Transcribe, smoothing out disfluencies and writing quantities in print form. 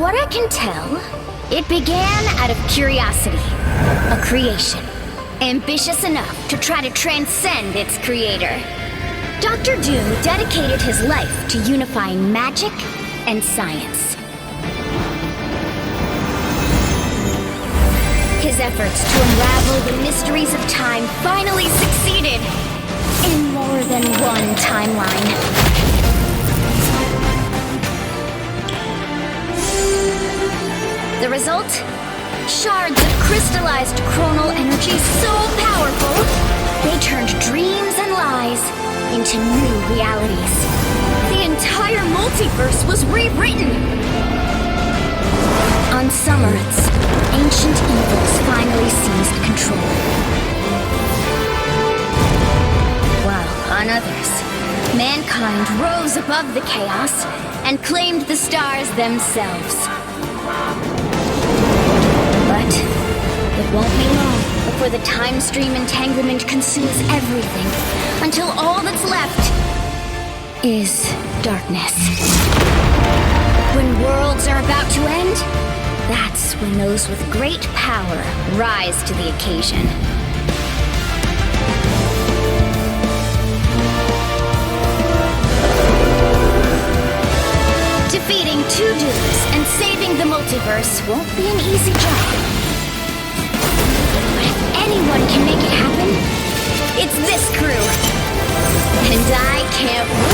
what I can tell, it began out of curiosity, a creation, ambitious enough to try to transcend its creator. Dr. Doom dedicated his life to unifying magic and science. His efforts to unravel the mysteries of time finally succeeded in more than one timeline. The result? Shards of crystallized chronal energy so powerful, they turned dreams and lies into new realities. The entire multiverse was rewritten! On Summerids, ancient evils finally seized control. While on others, mankind rose above the chaos and claimed the stars themselves. But it won't be long before the time stream entanglement consumes everything, until all that's left is darkness. When worlds are about to end, that's when those with great power rise to the occasion. Defeating two Dooms and saving the multiverse won't be an easy job. But if anyone can make it happen, it's this crew. And I can't wait.